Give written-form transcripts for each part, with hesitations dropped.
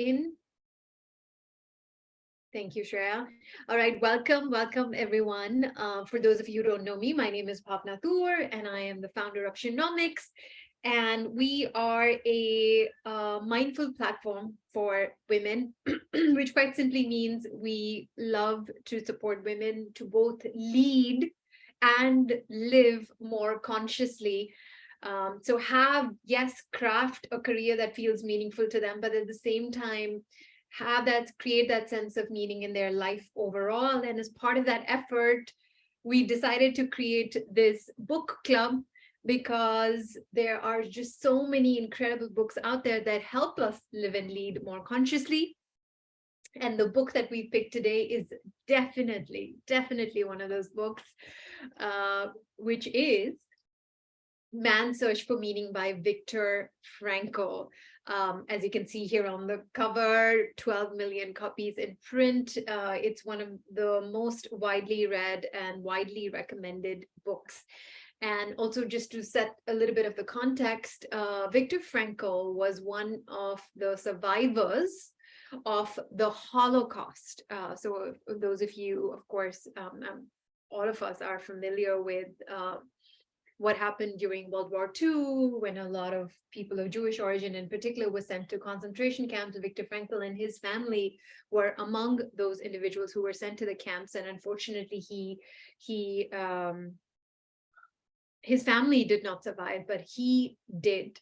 in. Thank you, Shreya. All right, welcome everyone. For those of you who don't know me, my name is Bhavna, and I am the founder of Shenomics. And we are a mindful platform for women, which quite simply means we love to support women to both lead and live more consciously. So craft a career that feels meaningful to them, but at the same time, create that sense of meaning in their life overall. And as part of that effort, we decided to create this book club because there are just so many incredible books out there that help us live and lead more consciously. And the book that we picked today is definitely one of those books, which is Man's Search for Meaning by Viktor Frankl. As you can see here on the cover, 12 million copies in print. It's one of the most widely read and widely recommended books. And also, just to set a little bit of the context, Viktor Frankl was one of the survivors of the Holocaust. So those of you, of course, all of us are familiar with what happened during World War II, when a lot of people of Jewish origin in particular were sent to concentration camps. Viktor Frankl and his family were among those individuals who were sent to the camps. And unfortunately, his family did not survive, but he did.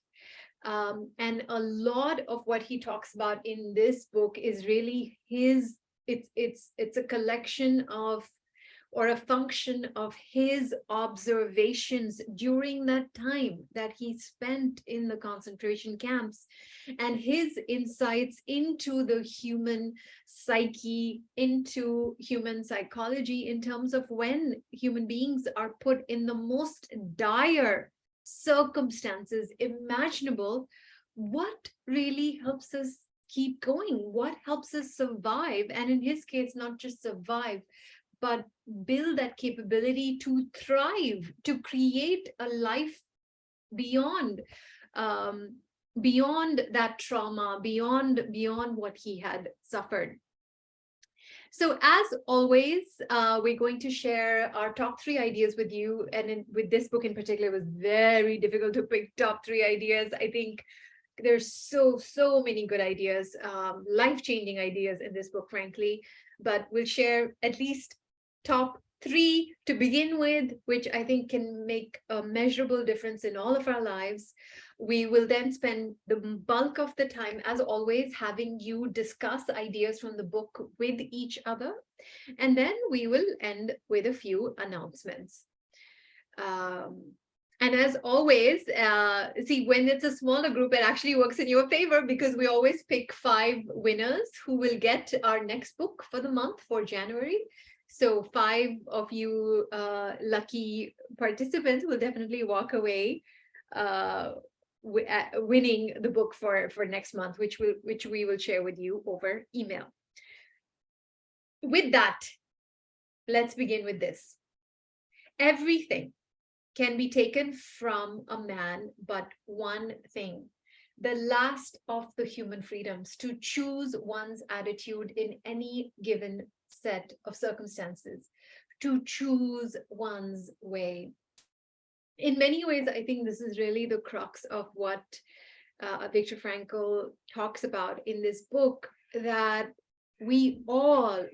And a lot of what he talks about in this book is really it's a collection of, or a function of, his observations during that time that he spent in the concentration camps, and his insights into the human psyche, into human psychology, in terms of when human beings are put in the most dire circumstances imaginable, what really helps us keep going, what helps us survive, and in his case, not just survive, but build that capability to thrive, to create a life beyond that trauma, beyond what he had suffered. So as always, we're going to share our top 3 ideas with you. And with this book in particular, it was very difficult to pick top 3 ideas. I think there's so many good ideas, life-changing ideas in this book, frankly. But we'll share at least top 3 to begin with, which I think can make a measurable difference in all of our lives. We will then spend the bulk of the time, as always, having you discuss ideas from the book with each other. And then we will end with a few announcements. And as always, see, when it's a smaller group, it actually works in your favor, because we always pick 5 winners who will get our next book for the month, for January. So 5 of you lucky participants will definitely walk away winning the book for next month, which we will share with you over email. With that, let's begin with this. Everything can be taken from a man, but one thing, the last of the human freedoms, to choose one's attitude in any given set of circumstances, to choose one's way. In many ways, I think this is really the crux of what Viktor Frankl talks about in this book, that we all,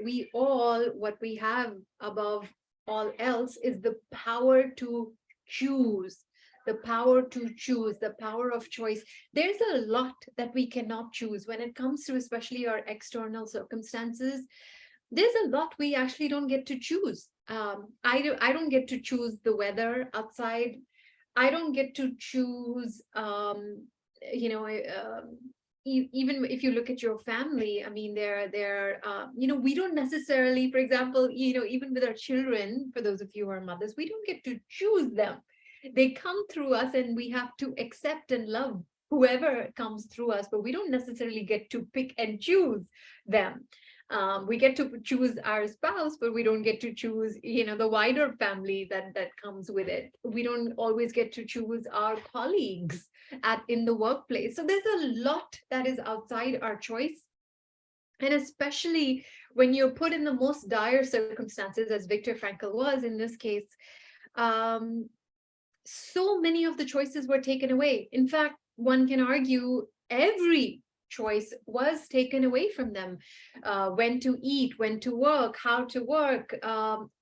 what we have above all else is the power to choose, the power of choice. There's a lot that we cannot choose when it comes to especially our external circumstances. There's a lot we actually don't get to choose. I don't get to choose the weather outside. I don't get to choose, even if you look at your family, I mean, we don't necessarily, for example, even with our children, for those of you who are mothers, we don't get to choose them. They come through us, and we have to accept and love whoever comes through us, but we don't necessarily get to pick and choose them. We get to choose our spouse, but we don't get to choose, the wider family that comes with it. We don't always get to choose our colleagues in the workplace. So there's a lot that is outside our choice. And especially when you're put in the most dire circumstances, as Viktor Frankl was in this case, um, so many of the choices were taken away. In fact, one can argue every choice was taken away from them. When to eat, when to work, how to work,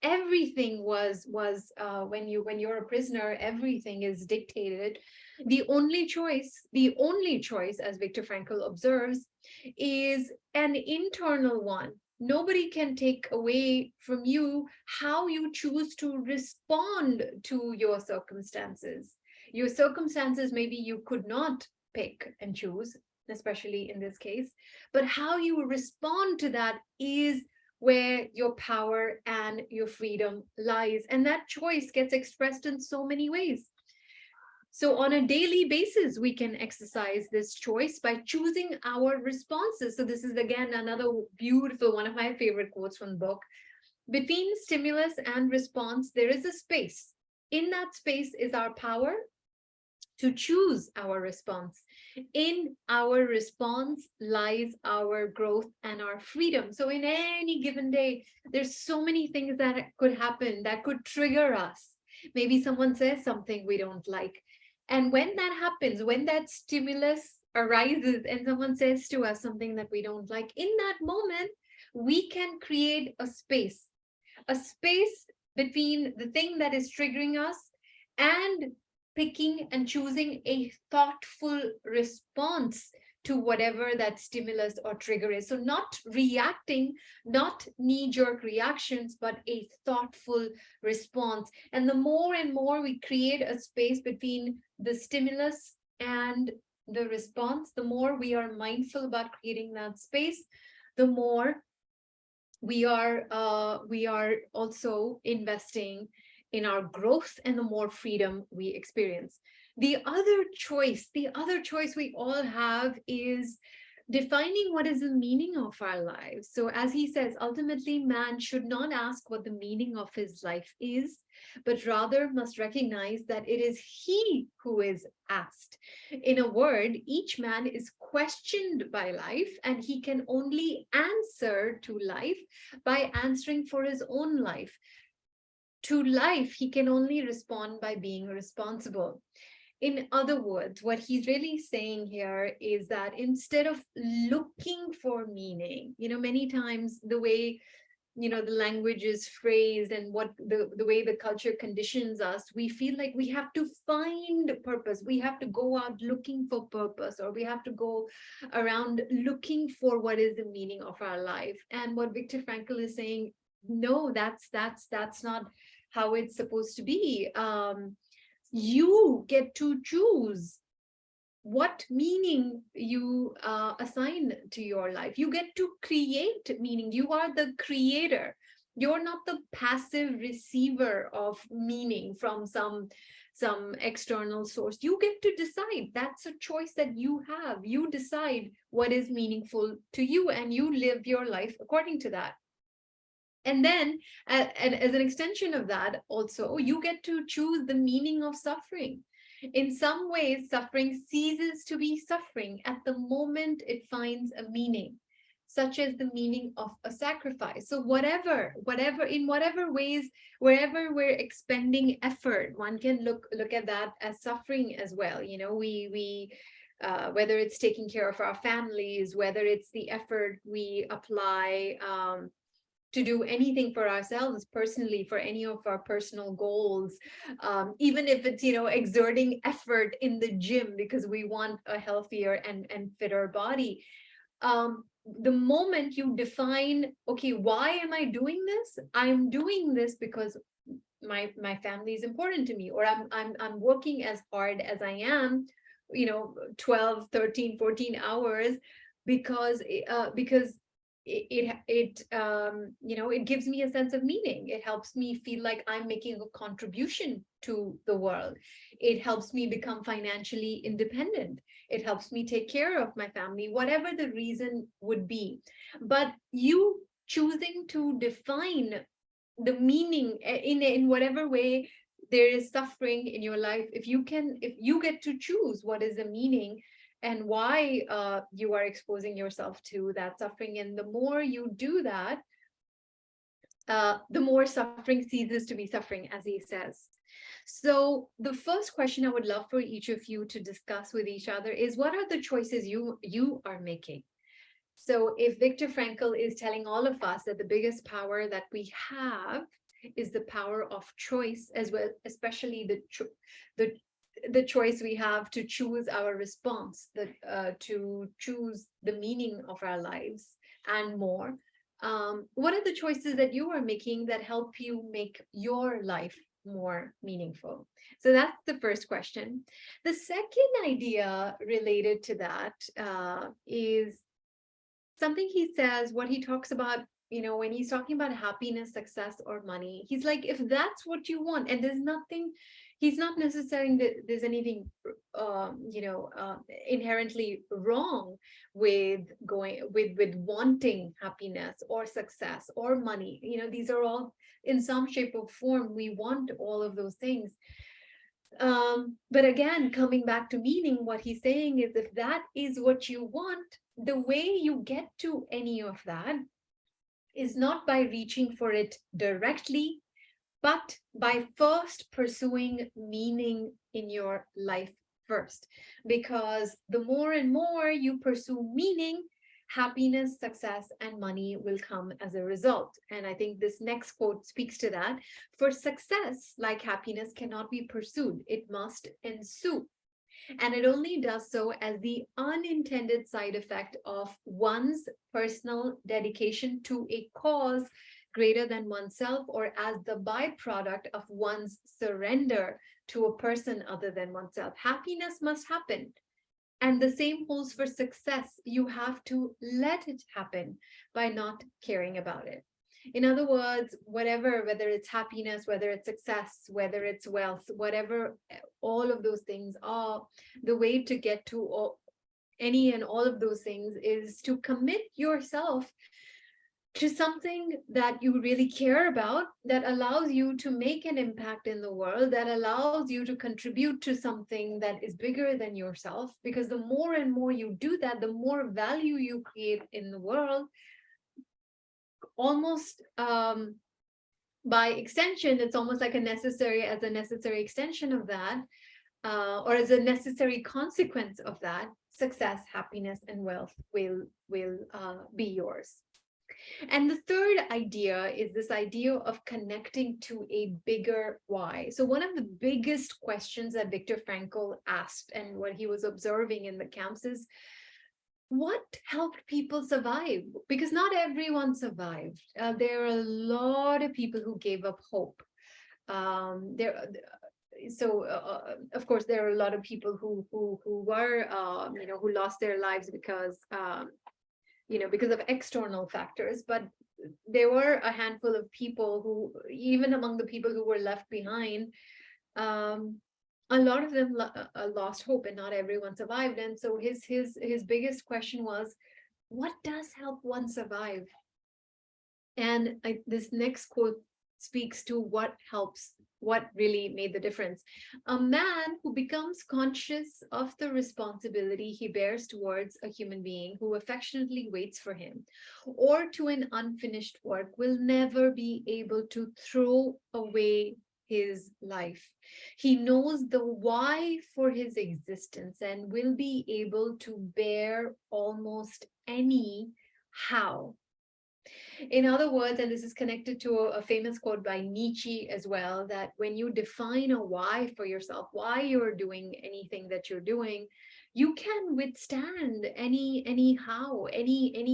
everything was when you're a prisoner, everything is dictated. The only choice, as Viktor Frankl observes, is an internal one. Nobody can take away from you how you choose to respond to your circumstances. Your circumstances, maybe you could not pick and choose, especially in this case, but how you respond to that is where your power and your freedom lies. And that choice gets expressed in so many ways. So, on a daily basis, we can exercise this choice by choosing our responses. So, this is again another beautiful one of my favorite quotes from the book. Between stimulus and response, there is a space. In that space is our power to choose our response. In our response lies our growth and our freedom. So, in any given day, there's so many things that could happen that could trigger us. Maybe someone says something we don't like. And when that happens, when that stimulus arises and someone says to us something that we don't like, in that moment, we can create a space between the thing that is triggering us and picking and choosing a thoughtful response to whatever that stimulus or trigger is. So, not reacting, not knee jerk reactions, but a thoughtful response. And the more and more we create a space between the stimulus and the response, the more we are mindful about creating that space, the more we are also investing in our growth and the more freedom we experience. The other choice we all have is defining what is the meaning of our lives. So, as he says, ultimately, man should not ask what the meaning of his life is, but rather must recognize that it is he who is asked. In a word, each man is questioned by life, and he can only answer to life by answering for his own life. To life, he can only respond by being responsible. In other words, what he's really saying here is that instead of looking for meaning, many times the way the language is phrased and what the way the culture conditions us, we feel like we have to find purpose, we have to go out looking for purpose, or we have to go around looking for what is the meaning of our life. And what Viktor Frankl is saying, no, that's not how it's supposed to be. You get to choose what meaning you assign to your life. You get to create meaning. You are the creator. You're not the passive receiver of meaning from some external source. You get to decide. That's a choice that you have. You decide what is meaningful to you, and you live your life according to that. And then, and as an extension of that, also, you get to choose the meaning of suffering. In some ways, suffering ceases to be suffering at the moment it finds a meaning, such as the meaning of a sacrifice. So, in whatever ways, wherever we're expending effort, one can look at that as suffering as well. Whether it's taking care of our families, whether it's the effort we apply. To do anything for ourselves personally, for any of our personal goals, even if it's exerting effort in the gym because we want a healthier and fitter body. The moment you define, okay, why am I doing this? I'm doing this because my family is important to me, or I'm working as hard as I am, 12, 13, 14 hours because it gives me a sense of meaning. It helps me feel like I'm making a contribution to the world. It helps me become financially independent. It helps me take care of my family, whatever the reason would be. But you choosing to define the meaning in whatever way there is suffering in your life, if you get to choose what is the meaning, and why you are exposing yourself to that suffering. And the more you do that, the more suffering ceases to be suffering, as he says. So the first question I would love for each of you to discuss with each other is, what are the choices you are making? So if Viktor Frankl is telling all of us that the biggest power that we have is the power of choice, as well, especially the the choice we have to choose our response, to choose the meaning of our lives and more. What are the choices that you are making that help you make your life more meaningful? So that's the first question. The second idea related to that is something he says, what he talks about, when he's talking about happiness, success, or money. He's like, if that's what you want, and there's nothing, he's not necessarily that there's anything, inherently wrong with wanting happiness or success or money. These are all, in some shape or form, we want all of those things. But again, coming back to meaning, what he's saying is, if that is what you want, the way you get to any of that is not by reaching for it directly, but by first pursuing meaning in your life first. Because the more and more you pursue meaning, happiness, success, and money will come as a result. And I think this next quote speaks to that. For success, like happiness, cannot be pursued, it must ensue. And it only does so as the unintended side effect of one's personal dedication to a cause greater than oneself, or as the byproduct of one's surrender to a person other than oneself. Happiness must happen. And the same holds for success. You have to let it happen by not caring about it. In other words, whatever, whether it's happiness, whether it's success, whether it's wealth, whatever, all of those things are, the way to get to any and all of those things is to commit yourself to something that you really care about, that allows you to make an impact in the world, that allows you to contribute to something that is bigger than yourself. Because the more and more you do that, the more value you create in the world. Almost by extension, it's almost like a necessary extension of that, or as a necessary consequence of that, success, happiness, and wealth will be yours. And the third idea is this idea of connecting to a bigger why. So one of the biggest questions that Viktor Frankl asked, and what he was observing in the camps, is, what helped people survive? Because not everyone survived. There are a lot of people who gave up hope. Of course, there are a lot of people who were who lost their lives because because of external factors. But there were a handful of people who, even among the people who were left behind, a lot of them lost hope, and not everyone survived. And so his biggest question was, what does help one survive? And this next quote speaks to what really made the difference. A man who becomes conscious of the responsibility he bears towards a human being who affectionately waits for him, or to an unfinished work, will never be able to throw away his life. He knows the why for his existence and will be able to bear almost any how. In other words, and this is connected to a famous quote by Nietzsche as well, that when you define a why for yourself, why you're doing anything that you're doing, you can withstand any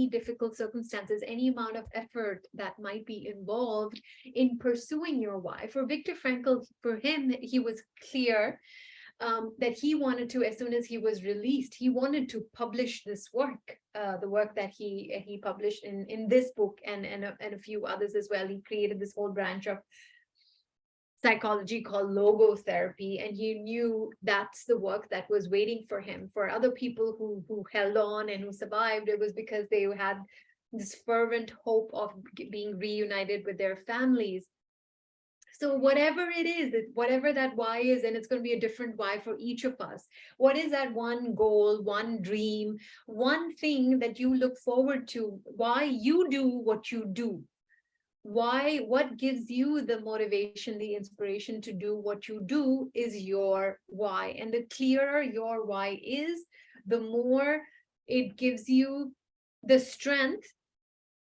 difficult circumstances, any amount of effort that might be involved in pursuing your why. For Viktor Frankl, for him, he was clear that he wanted to, as soon as he was released, he wanted to publish this work, the work that he published in this book, and a few others as well. He created this whole branch of psychology called logotherapy, and he knew that's the work that was waiting for him. For other people who held on and who survived, it was because they had this fervent hope of being reunited with their families. So whatever it is, whatever that why is, and it's going to be a different why for each of us. What is that one goal, one dream, one thing that you look forward to? Why you do what you do? Why, what gives you the motivation, the inspiration to do what you do is your why. And the clearer your why is, the more it gives you the strength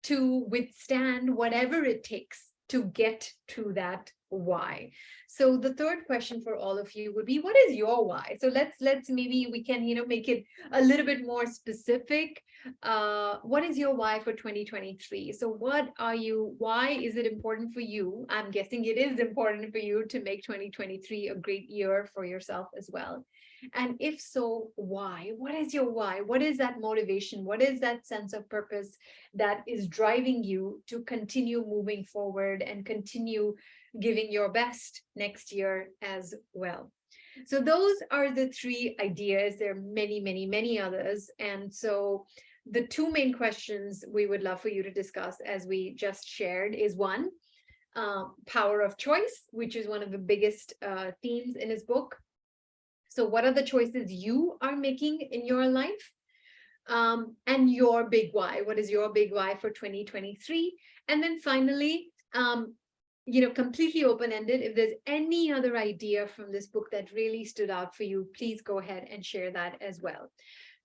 to withstand whatever it takes to get to that why. So the third question for all of you would be, what is your why? So let's maybe we can make it a little bit more specific. What is your why for 2023? So what are you, why is it important for you? I'm guessing it is important for you to make 2023 a great year for yourself as well. And if so, why? What is your why? What is that motivation? What is that sense of purpose that is driving you to continue moving forward and continue giving your best next year as well? So those are the three ideas. There are many, many, many others. And so the two main questions we would love for you to discuss, as we just shared, is one, power of choice, which is one of the biggest themes in his book. So what are the choices you are making in your life? And your big why. What is your big why for 2023? And then finally, completely open-ended, if there's any other idea from this book that really stood out for you, please go ahead and share that as well.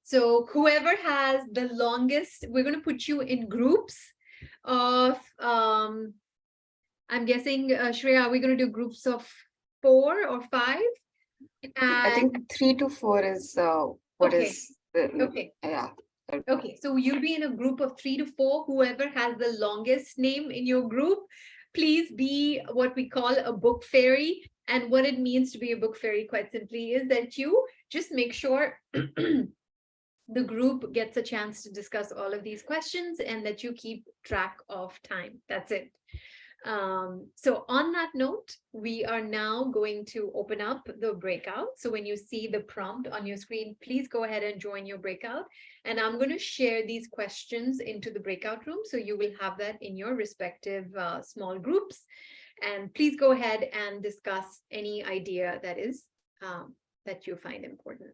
So whoever has the longest, we're going to put you in groups of, I'm guessing, Shreya, are we going to do groups of 4 or 5? I think 3 to 4 is what okay. is the, Okay. Yeah. Okay, so you'll be in a group of 3 to 4. Whoever has the longest name in your group, please be what we call a book fairy. And what it means to be a book fairy, quite simply, is that you just make sure the group gets a chance to discuss all of these questions and that you keep track of time. That's it. So on that note, we are now going to open up the breakout. So when you see the prompt on your screen, please go ahead and join your breakout. And I'm going to share these questions into the breakout room. So you will have that in your respective small groups. And please go ahead and discuss any idea that is that you find important.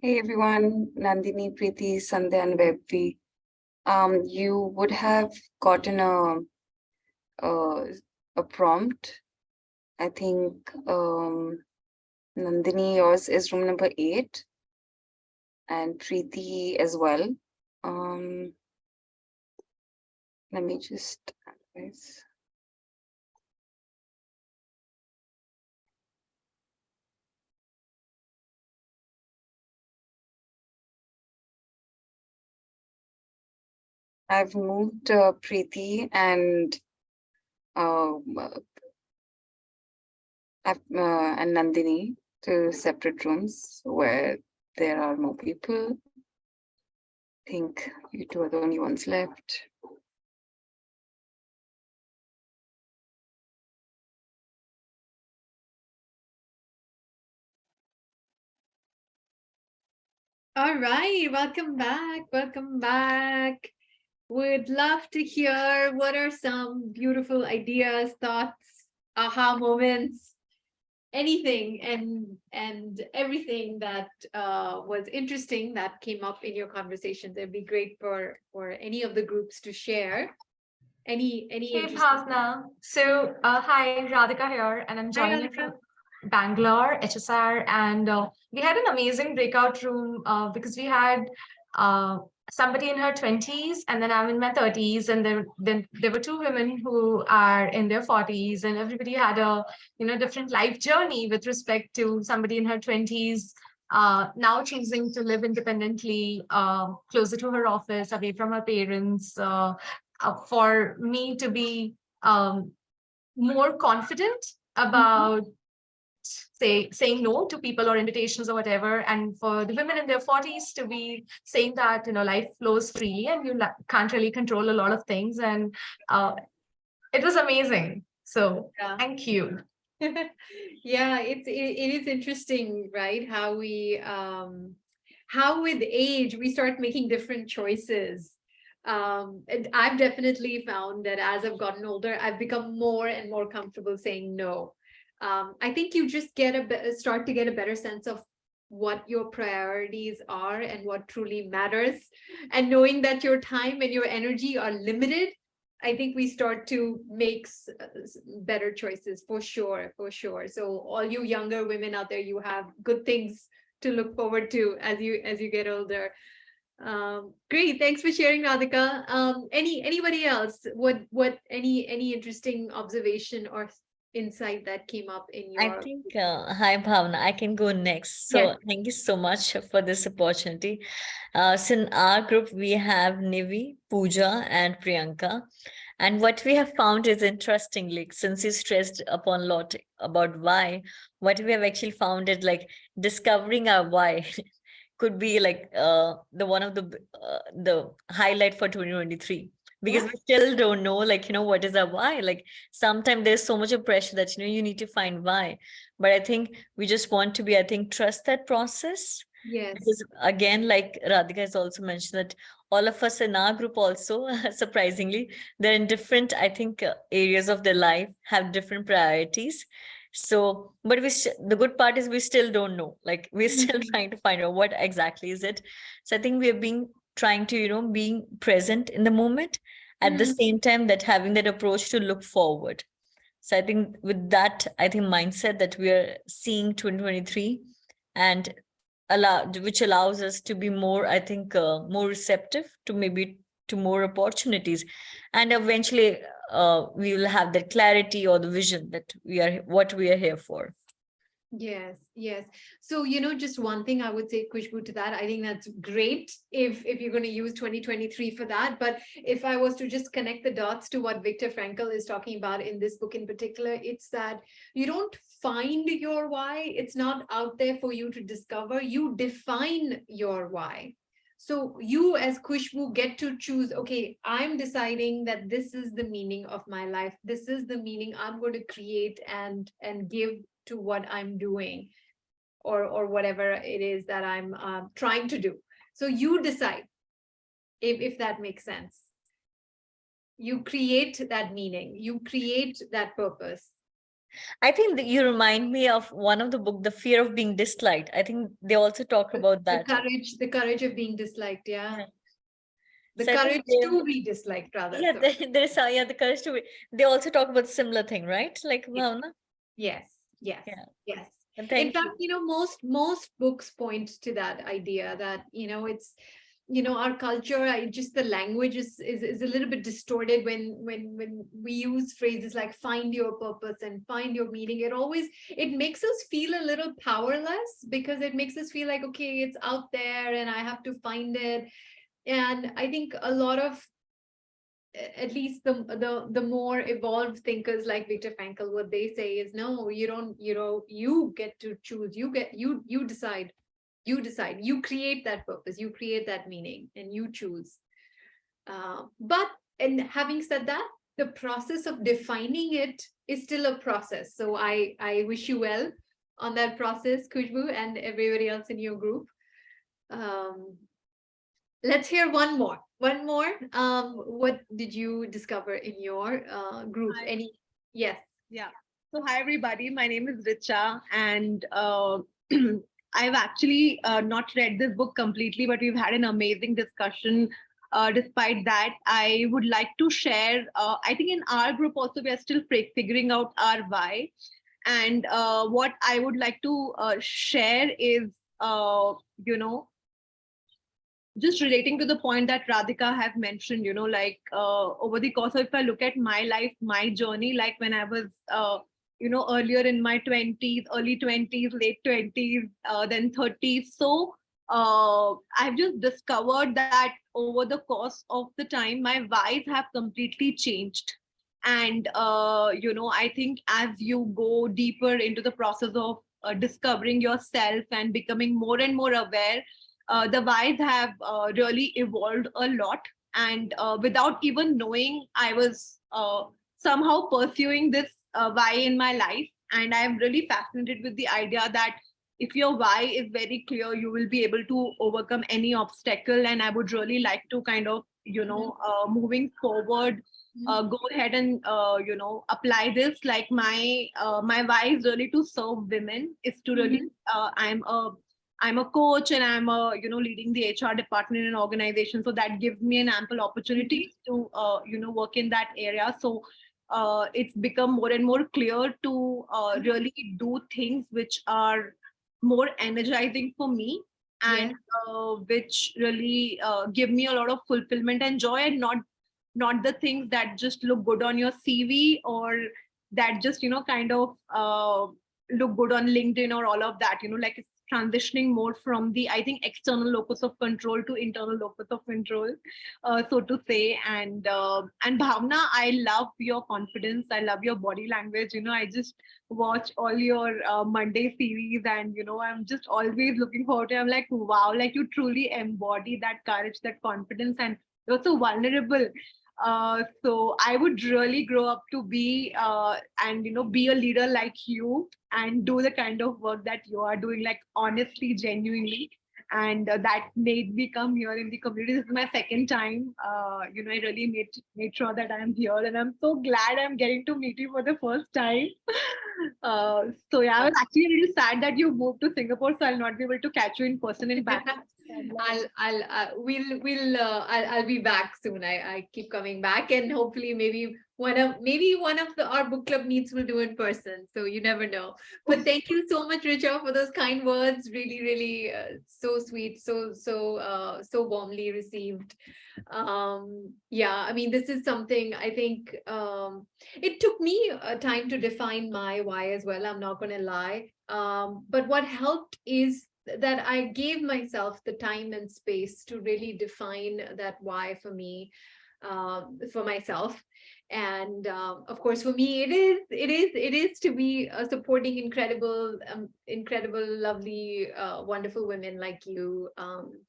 Hey everyone, Nandini, Preeti, Sandhya, and Webvi. You would have gotten a prompt. I think Nandini, yours is room number 8, and Preeti as well. Let me just analyze. I've moved Preeti and Nandini to separate rooms where there are more people. I think you two are the only ones left. All right, welcome back. Welcome back. Would love to hear what are some beautiful ideas, thoughts, aha moments, anything and everything that was interesting that came up in your conversations. It'd be great for any of the groups to share any Hey interesting. Bhavna. So, hi, Radhika here, and I'm Hi, joining you Radhika. from Bangalore, HSR, and we had an amazing breakout room because we had somebody in her 20s, and then I'm in my 30s, and then there were two women who are in their 40s, and everybody had a different life journey with respect to somebody in her 20s now choosing to live independently, closer to her office, away from her parents. For me to be more confident Mhm. about saying no to people or invitations or whatever, and for the women in their 40s to be saying that life flows freely and you can't really control a lot of things, and uh, it was amazing. So Yeah. thank you. Yeah, it is interesting, right? How with age we start making different choices. And I've definitely found that as I've gotten older, I've become more and more comfortable saying no. I think you just start to get a better sense of what your priorities are and what truly matters, and knowing that your time and your energy are limited. I think we start to make better choices for sure, for sure. So all you younger women out there, you have good things to look forward to as you get older. Great, thanks for sharing, Radhika. Anybody else? Any interesting observation or insight that came up in I your? think, hi Bhavna, I can go next. Yes. So thank you so much for this opportunity. So in our group, we have Nivi, Pooja, and Priyanka. And what we have found is interestingly, since you stressed upon a lot about why, what we have actually found is like discovering our why could be like the one of the highlight for 2023, because Yeah. we still don't know, like, what is our why. Like sometimes there's so much of pressure that you need to find why, but I think we just want to be, I think, trust that process. Yes. Because again, like Radhika has also mentioned, that all of us in our group also surprisingly, they're in different, I think, areas of their life, have different priorities. So but the good part is we still don't know, like we're still Mhm. trying to find out what exactly is it. So I think we're trying to, being present in the moment, at the Mhm. same time that having that approach to look forward. So I think with that, I think mindset that we are seeing 2023, and which allows us to be more, I think, more receptive to maybe to more opportunities, and eventually we will have that clarity or the vision that we are what we are here for. Yes, yes. So, just one thing I would say, Kushbu, to that, I think that's great if you're going to use 2023 for that. But if I was to just connect the dots to what Viktor Frankl is talking about in this book in particular, it's that you don't find your why. It's not out there for you to discover. You define your why. So you as Kushbu get to choose, okay, I'm deciding that this is the meaning of my life. This is the meaning I'm going to create and give to what I'm doing, or whatever it is that I'm trying to do. So you decide, if that makes sense. You create that meaning, you create that purpose. I think that you remind me of one of the book, The Fear of Being Disliked. I think they also talk about that. The courage of being disliked. Yeah. Yeah. The So I think courage to be disliked, rather. yeah, So there's yeah, the courage to they also talk about similar thing, right? Like Bhavna. yes, yes, Yeah. yes. And In thank fact, you. most books point to that idea that, it's, our culture, just the language is a little bit distorted when we use phrases like find your purpose and find your meaning. It makes us feel a little powerless, because it makes us feel like, okay, it's out there and I have to find it. And I think a lot of, at least the more evolved thinkers like Viktor Frankl, what they say is, no, you don't, you get to choose. You decide. You create that purpose, you create that meaning, and you choose. But and having said that, the process of defining it is still a process. So I wish you well on that process, Kushbu, and everybody else in your group. Um, let's hear one more. One more. What did you discover in your group? Hi. Any? Yes. Yeah. So, hi everybody. My name is Richa, and I've actually not read this book completely, but we've had an amazing discussion. Despite that, I would like to share. I think in our group also we are still figuring out our why, and what I would like to share is, you know, just relating to the point that Radhika has mentioned, like over the course of, if I look at my life, my journey, like when I was, earlier in my 20s, early 20s, late 20s, then 30s. So I've just discovered that over the course of the time, my whys have completely changed. And, I think as you go deeper into the process of discovering yourself and becoming more and more aware, the whys have really evolved a lot. And without even knowing, I was somehow pursuing this why in my life. And I'm really fascinated with the idea that if your why is very clear, you will be able to overcome any obstacle. And I would really like to kind of, moving forward, go ahead and apply this. Like my why is really to serve women. Is to really I'm a coach, and I'm leading the HR department in an organization. So that gives me an ample opportunity to work in that area. So it's become more and more clear to really do things which are more energizing for me, and which really give me a lot of fulfillment and joy, and not the things that just look good on your CV, or that just kind of look good on LinkedIn or all of that. Like it's transitioning more from the, I think, external locus of control to internal locus of control, so to say. And Bhavna, I love your confidence. I love your body language. I just watch all your Monday series, and I'm just always looking forward to it. I'm like, wow, like you truly embody that courage, that confidence, and you're so vulnerable. So I would really grow up to be and be a leader like you, and do the kind of work that you are doing, like honestly, genuinely. And that made me come here in the community. This is my second time. I really made sure that I'm here, and I'm so glad I'm getting to meet you for the first time. So yeah, I was actually really sad that you moved to Singapore, so I'll not be able to catch you in person in Bangkok. I'll be back soon. I keep coming back, and hopefully maybe one of our book club meets will do in person. So you never know. But thank you so much, Richa, for those kind words. Really, really so sweet, so warmly received. Yeah, I mean, this is something I think it took me time to define my why as well. I'm not going to lie. But what helped is that I gave myself the time and space to really define that why for me, for myself. And of course, for me, it is to be supporting incredible, lovely, wonderful women like you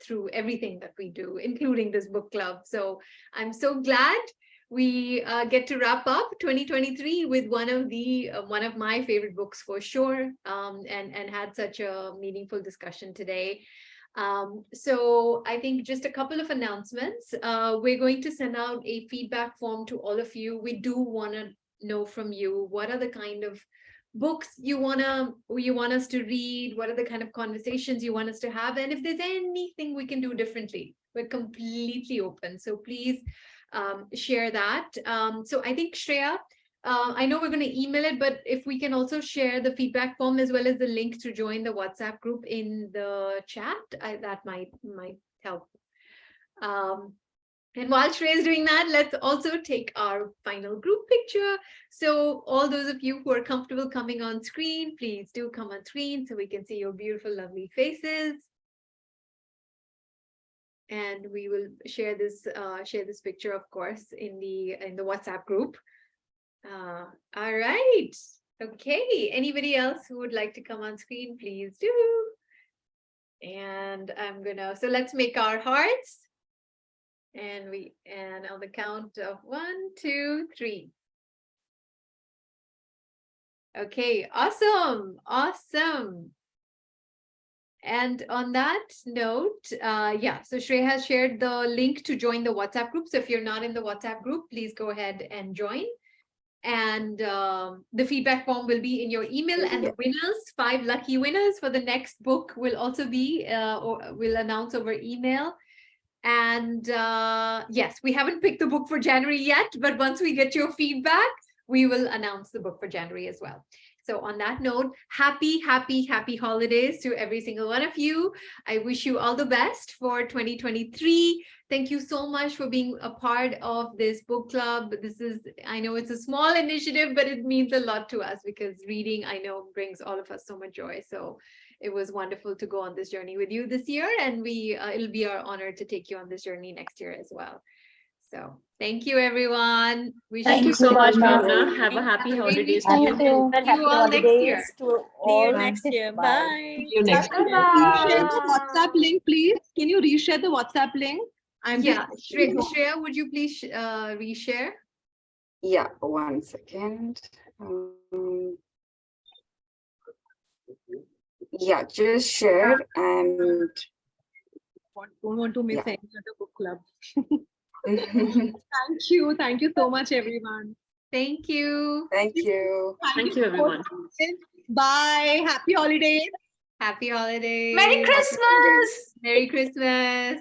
through everything that we do, including this book club. So I'm so glad we get to wrap up 2023 with one of my favorite books for sure, and had such a meaningful discussion today. So I think just a couple of announcements. We're going to send out a feedback form to all of you. We do want to know from you, what are the kind of books you want us to read, what are the kind of conversations you want us to have, and if there's anything we can do differently, we're completely open. So please share that. So I think Shreya, I know we're going to email it, but if we can also share the feedback form as well as the link to join the WhatsApp group in the chat, that might help. And while Shreya is doing that, let's also take our final group picture. So all those of you who are comfortable coming on screen, please do come on screen so we can see your beautiful, lovely faces. And we will share this picture, of course, in the WhatsApp group. All right. Okay. Anybody else who would like to come on screen, please do. And so let's make our hearts. And on the count of 1, 2, 3. Okay, awesome. And on that note, so Shreya has shared the link to join the WhatsApp group. So if you're not in the WhatsApp group, please go ahead and join. And the feedback form will be in your email, and the winners, 5 lucky winners for the next book, will also be or we'll announce over email. And yes, we haven't picked the book for January yet, but once we get your feedback, we will announce the book for January as well. So on that note, happy holidays to every single one of you. I wish you all the best for 2023. Thank you so much for being a part of this book club. I know it's a small initiative, but it means a lot to us because reading, I know, brings all of us so much joy. So it was wonderful to go on this journey with you this year, and it'll be our honor to take you on this journey next year as well. So thank you, everyone. Thank you so much, Bhavna. Have a happy Have a great holidays to weekend. you too. See you all next year. To See you all next year. Bye. See you next Can year. you reshare the WhatsApp link, please? Can you reshare the WhatsApp link? Yeah, Shreya, would you please reshare? Yeah, one second. Yeah, just share and Don't want to miss Yeah. any other book club. Thank you so much, everyone. Thank you. thank you. Thank you, everyone. Bye. Happy holidays. Happy holidays. Merry Christmas. Merry Christmas.